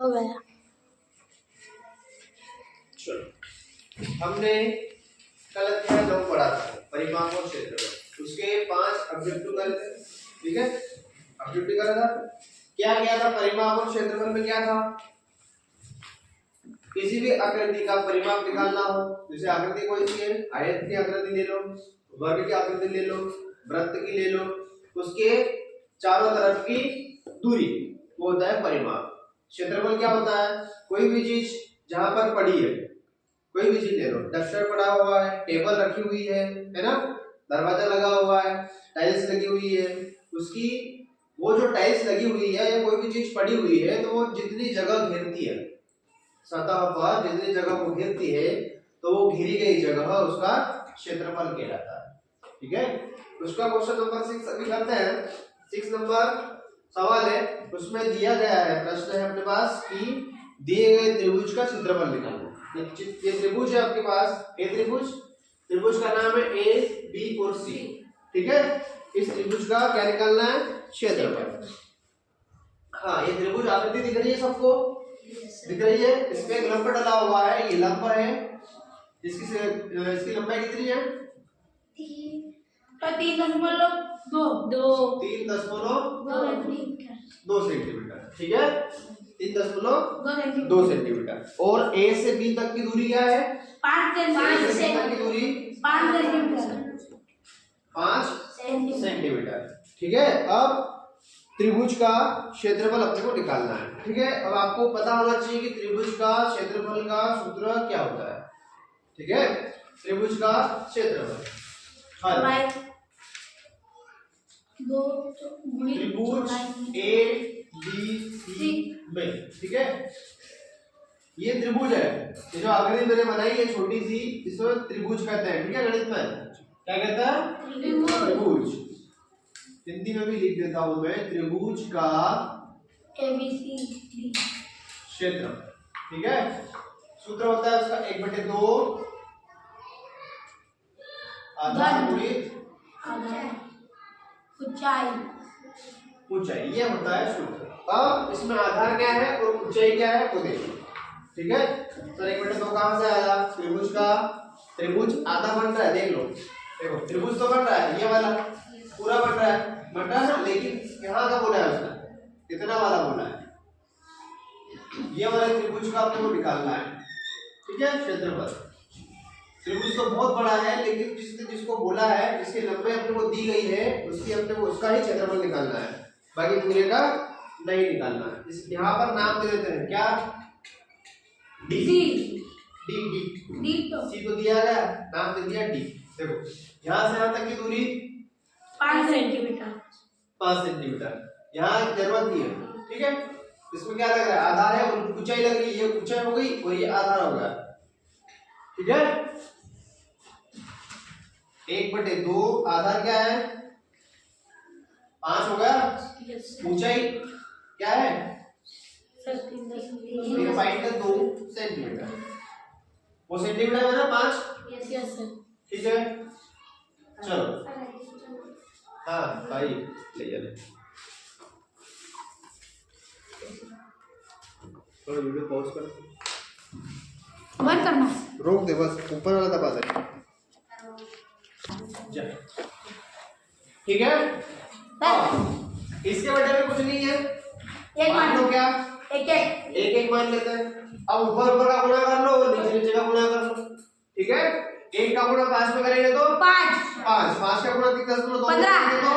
हो गया। चलो, हमने कल अध्याय 9 पढ़ा था, परिमाप और क्षेत्रफल। उसके 5 ऑब्जेक्टिव करे थे, ठीक है। ऑब्जेक्टिव करा था, क्या क्या था परिमाप और क्षेत्रफल में? क्या था? किसी भी आकृति का परिमाप निकालना हो, जैसे आकृति कोई सी है, आयत की आकृति ले लो, वर्ग की आकृति ले लो, वृत्त की ले लो, उसके चारों तरफ की दूरी वो होता है परिमाप। क्षेत्रफल क्या होता है? कोई भी चीज जहां पर पड़ी है, कोई भी चीज ले लो, डस्टर पड़ा हुआ है, टेबल रखी हुई है ना, दरवाजा लगा हुआ है, टाइल्स लगी हुई है, उसकी वो जो टाइल्स लगी हुई है या कोई भी चीज पड़ी हुई है, तो वो जितनी जगह घेरती है, सतह पर जितनी जगह वो घेरती है, तो वो घिरी गई जगह उसका क्षेत्रफल कहलाता है, ठीक है। उसका क्वेश्चन नंबर 6 अभी करते हैं। 6 नंबर सवाल है, उसमें दिया गया है, प्रश्न है अपने पास कि दिए गए त्रिभुज का क्षेत्रफल निकालना। ये त्रिभुज है आपके पास, ए त्रिभुज, त्रिभुज का नाम है ए, बी और सी, ठीक है। इस त्रिभुज का क्या निकालना है? क्षेत्रफल। हाँ, ये त्रिभुज आकृति दिख रही है सबको? दिख रही है। इसमें एक लंब डला हुआ है, ये लंब है, इसकी लंबाई कितनी है? 3.2 सेंटीमीटर, ठीक है, 3.2 सेंटीमीटर। और ए से बी तक की दूरी क्या है? 5 सेंटीमीटर, ठीक है। अब त्रिभुज का क्षेत्रफल अपने को निकालना है, ठीक है। अब आपको पता होना चाहिए कि त्रिभुज का क्षेत्रफल का सूत्र क्या होता है, ठीक है। त्रिभुज का क्षेत्रफल त्रिभुज ए बी सी में, ठीक है। ये त्रिभुज है, ये जो आकृति मैंने बनाई है छोटी सी, इसमें त्रिभुज कहते हैं, ठीक है। गणित में क्या कहता है? त्रिभुज। हिंदी में भी लिख देता हूं मैं, त्रिभुज का क्षेत्र, ठीक है। सूत्र होता है उसका 1/2 आधार गुणित ऊंचाई, ये होता है सूत्र। अब इसमें आधार क्या है और ऊंचाई क्या है वो देखो, ठीक है। तो 1/2 कहां से आया? त्रिभुज का, त्रिभुज आधा बन रहा है, देख लो, देखो त्रिभुज तो बन रहा है, ये वाला पूरा बन रहा है, ना, लेकिन यहाँ का बोला है उसने, कितना वाला बोला है, ये वाला त्रिभुज का आपको निकालना है, ठीक है। क्षेत्रफल, त्रिभुज तो बहुत बड़ा है, लेकिन जिसने जिसको बोला है, जिसकी लंबाई अपने को दी गई है, उसकी अपने को उसका ही क्षेत्रफल निकालना है, बाकी पूरे का नहीं निकालना है। इस यहाँ पर नाम दे देते हैं, क्या? डी, डी, डी, डी तो सी को दिया गया, नाम दे दिया डी। देखो यहाँ से यहाँ तक की दूरी 5 सेंटीमीटर, यहाँ जरूरत नहीं है, ठीक है। इसमें क्या लग रहा है? आधार है और ऊंचाई लग रही है, ये ऊंचाई हो गई और ये आधार हो गया, ठीक है। 1/2 आधार क्या है? 5 हो गया, ऊंचाई क्या है? 3.2 सेंटीमीटर, वो सेंटीमीटर है ना 5, ठीक है। चलो, हाँ भाई ले जा ले, थोड़ा वीडियो पॉज कर, बंद करना, रोक दे, बस ऊपर वाला दबा दे, ठीक है। इसके बटे में कुछ नहीं है, एक मान लो, क्या एक मान लेते हैं। अब ऊपर ऊपर का गुणा कर लो और नीचे नीचे का गुणा कर लो, ठीक है। 1 का गुणा 5 में करेंगे तो 5 का गुणा 3.2 करेंगे तो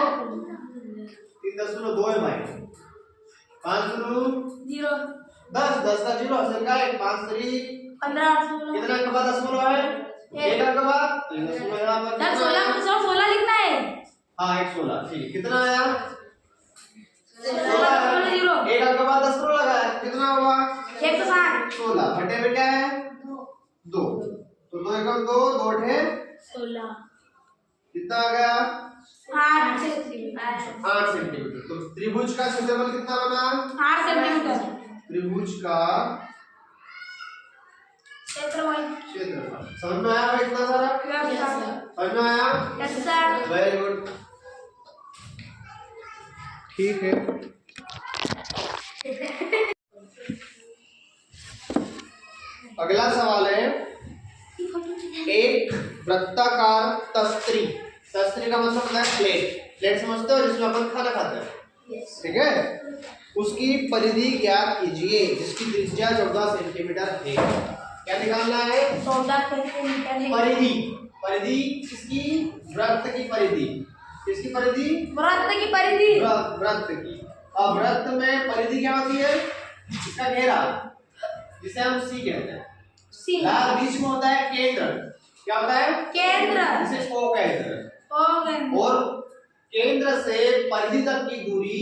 3.2 है भाई, 5 0 10 का 0 असल का है, 5 3 15, कितना अंक का 10 है? 1 अंक का 16 लिखना है, हाँ 1 16, ठीक है। कितना आया? 16, 1 अंक का 10 लगा है, कितना हुआ? 160, 16 बटे में क्या है? 2, तो 2 एकम 2, 2 अठे 16, कितना आ गया? 8 सेंटीमीटर। 8 सेंटीमीटर। तो त्रिभुज का क्षेत्रफल कितना बना? 8 सेंटीमीटर। त्रिभुज का क्षेत्रफल समझ में आया? इतना सारा समझ में आया? यस सर, वेरी गुड, ठीक है। अगला सवाल है, एक वृत्ताकार तस्त्री, तस्त्री का मतलब होता है प्लेट, प्लेट समझते हो जिसमें अपन खाना खाते हैं, ठीक है, उसकी परिधि ज्ञात कीजिए जिसकी त्रिज्या 14 सेंटीमीटर है। क्या निकालना है? 14 सेंटीमीटर परिधि, परिधि किसकी? वृत्त की परिधि, किसकी परिधि? वृत्त की परिधि, वृत्त की। अब वृत्त में परिधि क्या होती है? इसका घेरा, जिसे हम सी कहते हैं। लाल बीच में होता है केंद्र, क्या होता है? केंद्र, जिसे ओ कहते हैं। और केंद्र से परिधि तक की दूरी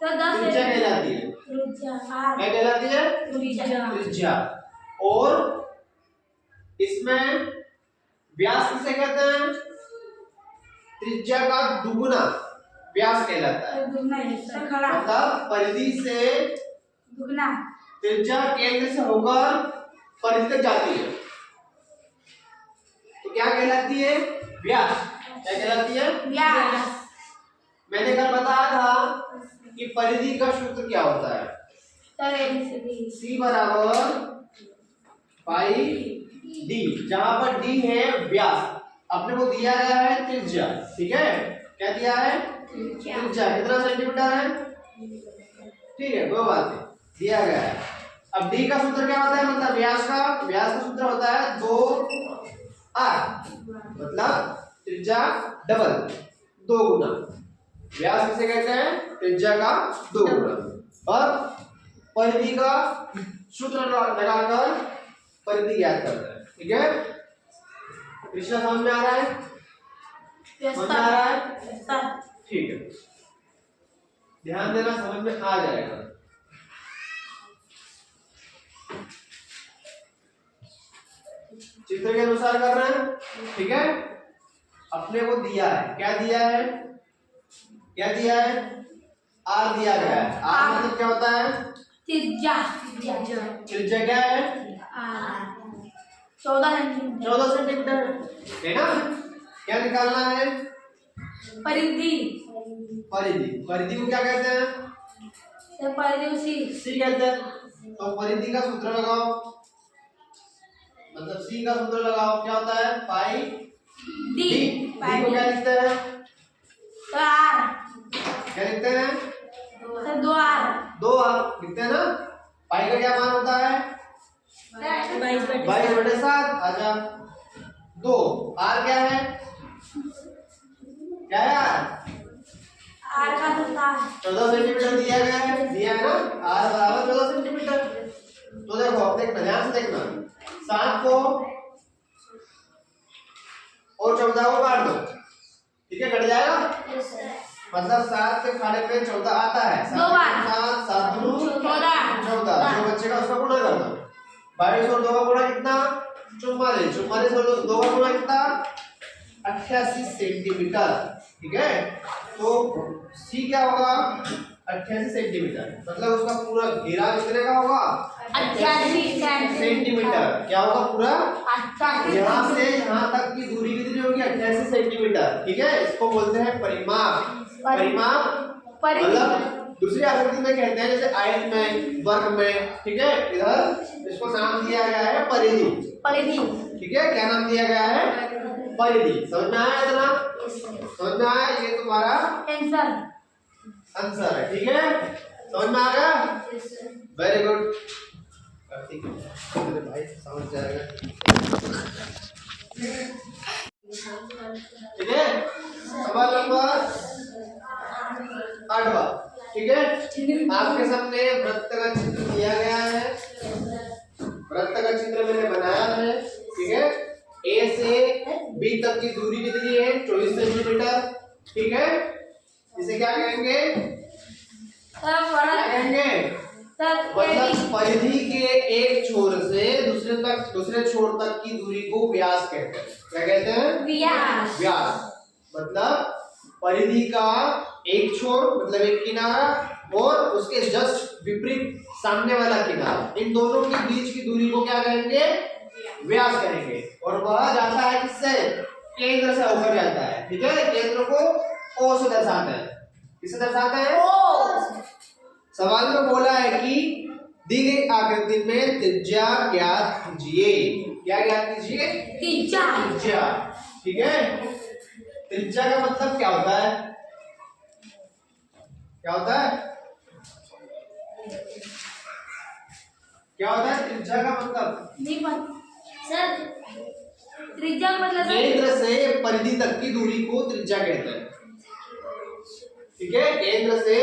त्रिज्या कहलाती है। क्या कहलाती है? त्रिज्या। और इसमें व्यास किसे कहते हैं? त्रिज्या का दुगुना व्यास कहलाता है। मतलब परिधि से दुगना त्रिज्या केंद्र से होकर परिधि तक जाती है तो क्या कहलाती है? व्यास। क्या कहलाती है? व्यास। मैंने कल बताया था कि परिधि का सूत्र क्या होता है? C बराबर पाई डी, जहां पर डी है व्यास, अपने को दिया गया है त्रिज्या, ठीक है, क्या दिया है? त्रिज्या। कितना सेंटीमीटर है? ठीक है, कोई बात नहीं, दिया गया है। अब डी का सूत्र क्या होता है? मतलब व्यास का सूत्र होता है 2r, मतलब त्रिज्या डबल, 2 गुना। व्यास किसे कहते हैं? त्रिज्या का 2 गुना। और परिधि का सूत्र लगाकर परिधि ज्ञात करते हैं, ठीक है। कृष्णा समझ में आ रहा है? समझ में आ रहा है? ठीक है, ध्यान देना, समझ में आ जाएगा। चित्र के अनुसार कर रहे हैं, ठीक है। अपने को दिया है, क्या दिया है? क्या दिया है? आर दिया गया है। आर मतलब क्या होता है? त्रिज्या। त्रिज्या क्या है? 14 सेंटीमीटर है ना। क्या निकालना है? परिधि। परिधि को क्या कहते हैं? परिधि सी कहते हैं। तो परिधि का सूत्र लगाओ, मतलब सी का सूत्र लगाओ, क्या होता है? पाई डी। डी को क्या लिखते हैं? आर। क्या लिखते हैं? 2r लिखते हैं ना। पाई का क्या मान होता है? 22/7। आजा 2। आर क्या है? क्या है आर? आर का 14 सेंटीमीटर दिया गया है, दिया है ना। आर बराबर 14 सेंटीमीटर। तो देखो, अब देखना, ध्यान से देखना, 7 को और 14 को काट दो, ठीक है, कट जाएगा। मतलब 7 के खाने पे 14 आता है। 7 7 2 14, जो बचेगा उसका गुणा कर दो। 22 और 2 का गुणा कितना? 44। 44 और 2 का गुणा कितना? 88 सेंटीमीटर, ठीक है। तो सी क्या होगा? 88 सेंटीमीटर, मतलब उसका पूरा घेरा कितने का होगा? 88 सेंटीमीटर। क्या होगा? पूरा यहाँ से यहाँ तक की दूरी कितनी होगी? 88 सेंटीमीटर, ठीक है। इसको बोलते हैं परिमाप। मतलब दूसरी आकृति में कहते हैं, जैसे आयत में, वर्ग में, ठीक है। इधर इसको नाम दिया गया है परिधि, ठीक है। क्या नाम दिया गया है? परिधि। समझ में आया? इतना समझ में आया? ये तुम्हारा आंसर है, ठीक है। समझ में आ गया? वेरी गुड, भाई समझ जाएगा, ठीक है। सवाल नंबर 8वां, ठीक है। आपके सामने वृत्त का चित्र दिया गया है, वृत्त का चित्र मैंने बनाया है, ठीक है। ए से बी तक की दूरी कितनी है? 24 सेंटीमीटर, ठीक है। इसे क्या कहेंगे? मतलब परिधि के एक छोर से दूसरे छोर तक की दूरी को व्यास कहते हैं। क्या कहते हैं? व्यास। मतलब परिधि का एक छोर, मतलब एक किनारा, और उसके जस्ट विपरीत सामने वाला किनारा, इन दोनों के बीच की दूरी को क्या कहेंगे? व्यास कहेंगे। और वह जाता है किससे? केंद्र से होकर जाता है, ठीक है। केंद्र को ओ से दर्शाते हैं। किससे दर्शाते हैं? सवाल में बोला है कि दी गई आकृति में त्रिज्या ज्ञात कीजिए। क्या ज्ञात कीजिए? त्रिज्या। त्रिज्या। ठीक है, त्रिज्या का मतलब क्या होता है? क्या होता है? क्या होता है त्रिज्या का मतलब? नहीं सर, त्रिज्या का मतलब केंद्र से परिधि तक की दूरी को त्रिज्या कहते हैं। ठीक है, केंद्र से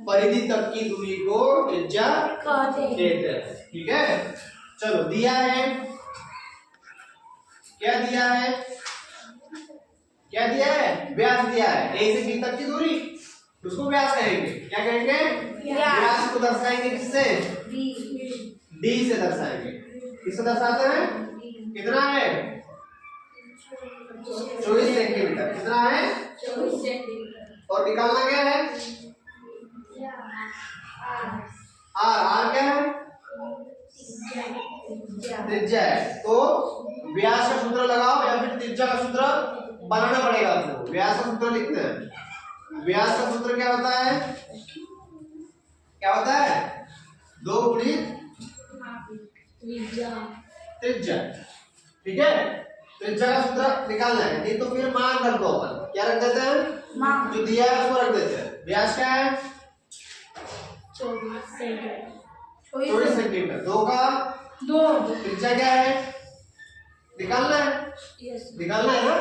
परिधि तक की दूरी को त्रिज्या कहते हैं। ठीक है, चलो दिया है, क्या दिया है? क्या दिया है? व्यास दिया है। ए से बी तक की दूरी, उसको व्यास कहेंगे। क्या कहेंगे? व्यास को दर्शाएंगे किससे? डी से दर्शाएंगे। किससे दर्शाते हैं? कितना है? 24 सेंटीमीटर। कितना है? 24 सेंटीमीटर। और निकालना क्या है? आर क्या है? त्रिज्या है। तो व्यास का सूत्र लगाओ या फिर त्रिज्या का सूत्र बनाना पड़ेगा आपको। व्यास का सूत्र लिखते हैं। व्यास का सूत्र क्या होता है? क्या होता है? 2 गुणित त्रिज्या। ठीक है, त्रिज्या का सूत्र निकालना है। नहीं तो फिर मान रख दो अपन। क्या रख देते हैं? मान। जो दिया है उसको रख देते हैं। व्यास क्या है? 24 सेंटीमीटर। 24 सेंटीमीटर। 2 का 2। त्रिज्या क्या है? निकालना है। निकालना है ना।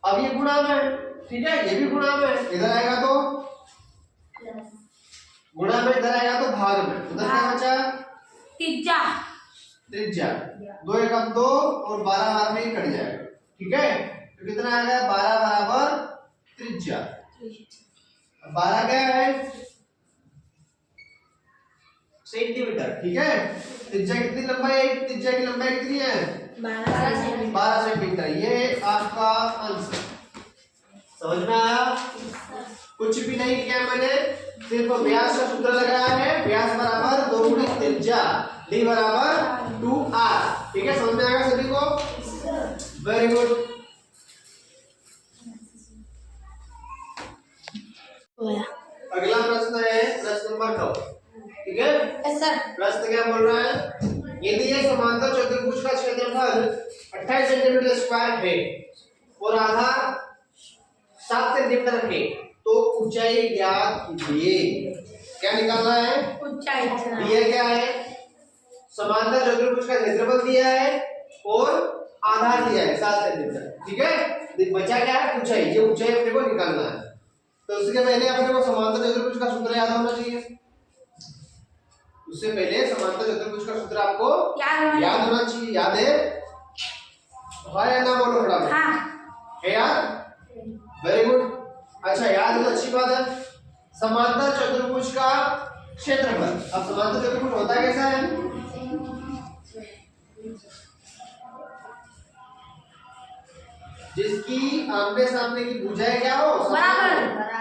अब ये गुणा में, ठीक है, ये भी गुणा में। इधर आएगा तो गुणा में, इधर आएगा तो भाग में। उधर क्या बचा? त्रिज्या। त्रिज्या 2 एकम 2 और 12 बार में ही कट जाएगा। ठीक है, तो कितना आ गया? 12 बराबर त्रिज्या। 12 क्या है? सेंटीमीटर। ठीक है, त्रिज्या कितनी लंबाई है? त्रिज्या की लंबाई कितनी है? 12 सेंटीमीटर। ये आपका आंसर। समझ में आया? कुछ भी नहीं किया मैंने, सिर्फ व्यास का सूत्र लगाया है। व्यास बराबर 2 गुणित त्रिज्या, डी बराबर 2r। ठीक है, समझ में आएगा सभी को? Very good. अगला प्रश्न है प्रश्न नंबर 9। ठीक है सर। प्रश्न क्या बोल रहा है? यदि एक समांतर चतुर्भुज का क्षेत्रफल 28 सेंटीमीटर स्क्वायर है और आधार 7 सेंटीमीटर है, तो ऊंचाई ज्ञात कीजिए। क्या निकालना है? ऊंचाई। दिया क्या है? समांतर चतुर्भुज का क्षेत्रफल दिया है और आधार दिया है 7 सेंटीमीटर। ठीक है, बचा क्या है? ऊंचाई। ये ऊंचाई अपने को निकालना है। तो उसके पहले अपने को समांतर चतुर्भुज का सूत्र याद होना चाहिए। उससे पहले समांतर चतुर्भुज का सूत्र आपको याद होना चाहिए। याद है? हाँ या ना बोलो फटाफट। हाँ। है याद? Very good. अच्छा, याद है तो अच्छी बात है। समांतर चतुर्भुज का क्षेत्रफल। अब समांतर चतुर्भुज होता कैसा है? जिसकी आमने सामने की भुजाएं क्या हो? बराबर।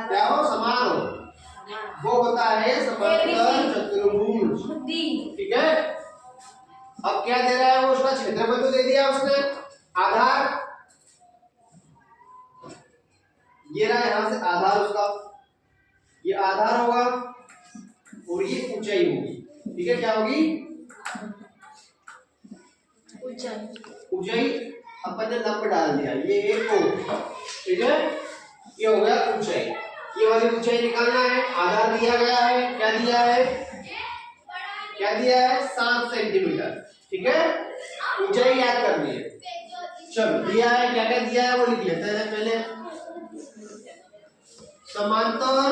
क्या हो? समान हो, वो होता है समांतर चतुर्भुज। ठीक है, अब क्या दे रहा है वो? उसका क्षेत्रफल तो दे दिया उसने। आधार ये रहा, यहां से आधार उसका, ये आधार होगा और ये ऊंचाई होगी। ठीक है, क्या होगी? ऊंचाई अपन ने लंब डाल दिया, ये एक को। ठीक है, ये हो गया ऊंचाई। ये वाली ऊंचाई निकालना है। आधार दिया गया है, क्या दिया है? क्या दिया है? 7 सेंटीमीटर। ठीक है, ऊंचाई याद करनी है। चलो, दिया है, क्या क्या दिया है वो लिख लेते हैं पहले। समांतर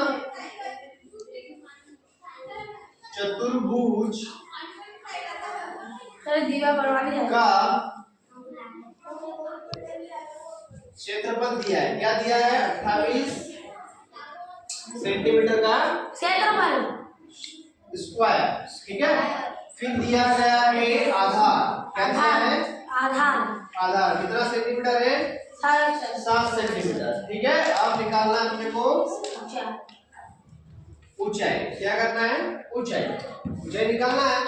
चतुर्भुज का क्षेत्रफल दिया है। क्या दिया है? 28 सेंटीमीटर का क्षेत्रफल स्क्वायर। ठीक है, फिर दिया गया है आधार। क्या दिया है? आधार कितना सेंटीमीटर है? 7 सेंटीमीटर। ठीक है, अब निकालना है अपने को ऊंचाई। क्या करना है? ऊंचाई निकालना है।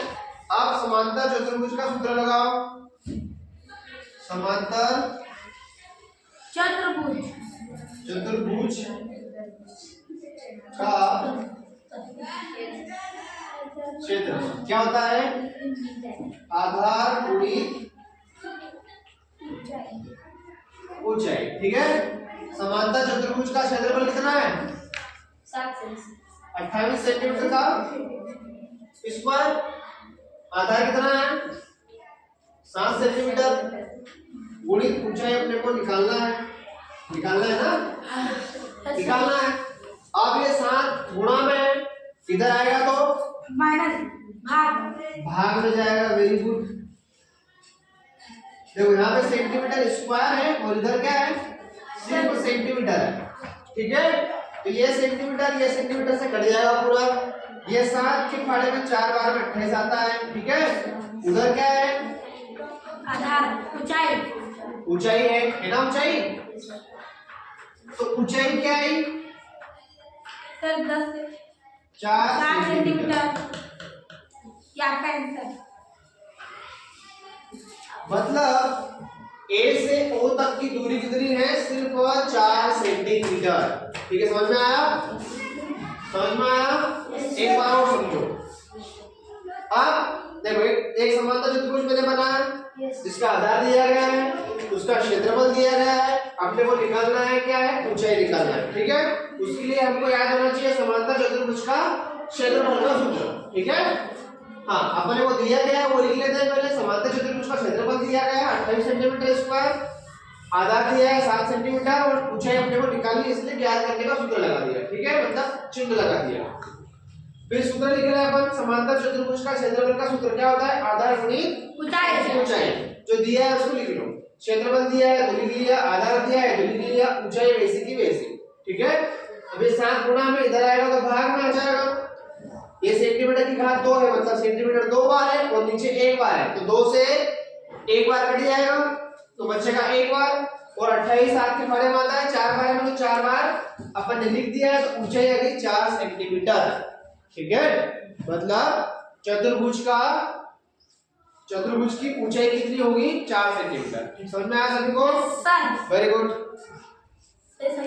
आप समांतर चतुर्भुज का सूत्र लगाओ। समांतर चतुर्भुज का क्षेत्रफल क्या होता है? आधार गुणित ऊंचाई। ठीक है, समांतर चतुर्भुज का क्षेत्रफल कितना है? 28 सेंटीमीटर का स्क्वायर। आधार कितना है? 7 सेंटीमीटर गुणित ऊंचाई अपने को निकालना है ना, निकालना है। अब ये 7 गुणा में इधर आएगा तो माइनस भाग में जाएगा। Very good. देखो यहाँ पे सेंटीमीटर स्क्वायर है और इधर क्या है? सिर्फ सेंटीमीटर है। ठीक है, तो ये सेंटीमीटर से कट जाएगा पूरा। ये 7 के फाड़े में 4 बार में 28 आता है। ठीक है, उधर क्या है? आधार ऊंचाई है ना, ऊंचाई। तो ऊंचाई क्या है? Sir 4 centimetre. ये आपका आंसर। मतलब A से O तक की दूरी कितनी है? सिर्फ 4 सेंटीमीटर। ठीक है, समझ में आया? समझ में आया? एक बार और समझो। अब देखो एक समांतर चतुर्भुज मैंने बनाया जिसका आधार दिया गया है, उसका क्षेत्रफल दिया गया है, अपने को निकालना है क्या है? ऊंचाई निकालना है। ठीक है, उसके लिए हमको याद होना चाहिए समांतर चतुर्भुज का क्षेत्रफल का सूत्र। ठीक है, हाँ, अपने को दिया गया है वो लिख लेते हैं पहले। समांतर चतुर्भुज का क्षेत्रफल दिया गया है 28 सेंटीमीटर स्क्वायर, आधार दिया है 7 सेंटीमीटर और ऊंचाई अपने को निकालनी, इसलिए ज्ञात करने का सूत्र लगा दिया। ठीक है, मतलब चिन्ह लगा दिया। फिर सूत्र लिख रहे हैं अपन। समांतर चतुर्भुज का क्षेत्रफल का सूत्र क्या होता है? आधार गुणित ऊंचाई। जो दिया है उसको लिख लो। क्षेत्रफल दिया है तो लिख लिया, आधार दिया है तो लिख लिया, ऊंचाई वैसी की वैसी। ठीक है, अब ये 7 गुणा में इधर आएगा तो भाग में आ जाएगा। ये सेंटीमीटर की घात 2 है, मतलब सेंटीमीटर 2 बार है और नीचे 1 बार है, तो 2 से 1 बार कट जाएगा तो बचेगा 1 बार। और 28 7 के फाड़े में आता है 4 बार में, तो 4 बार अपन ने लिख दिया है, तो ऊंचाई आ गई 4 सेंटीमीटर। ठीक है, मतलब चतुर्भुज की ऊंचाई कितनी होगी? 4 सेंटीमीटर। समझ में आया सभी को? Sir very good. सही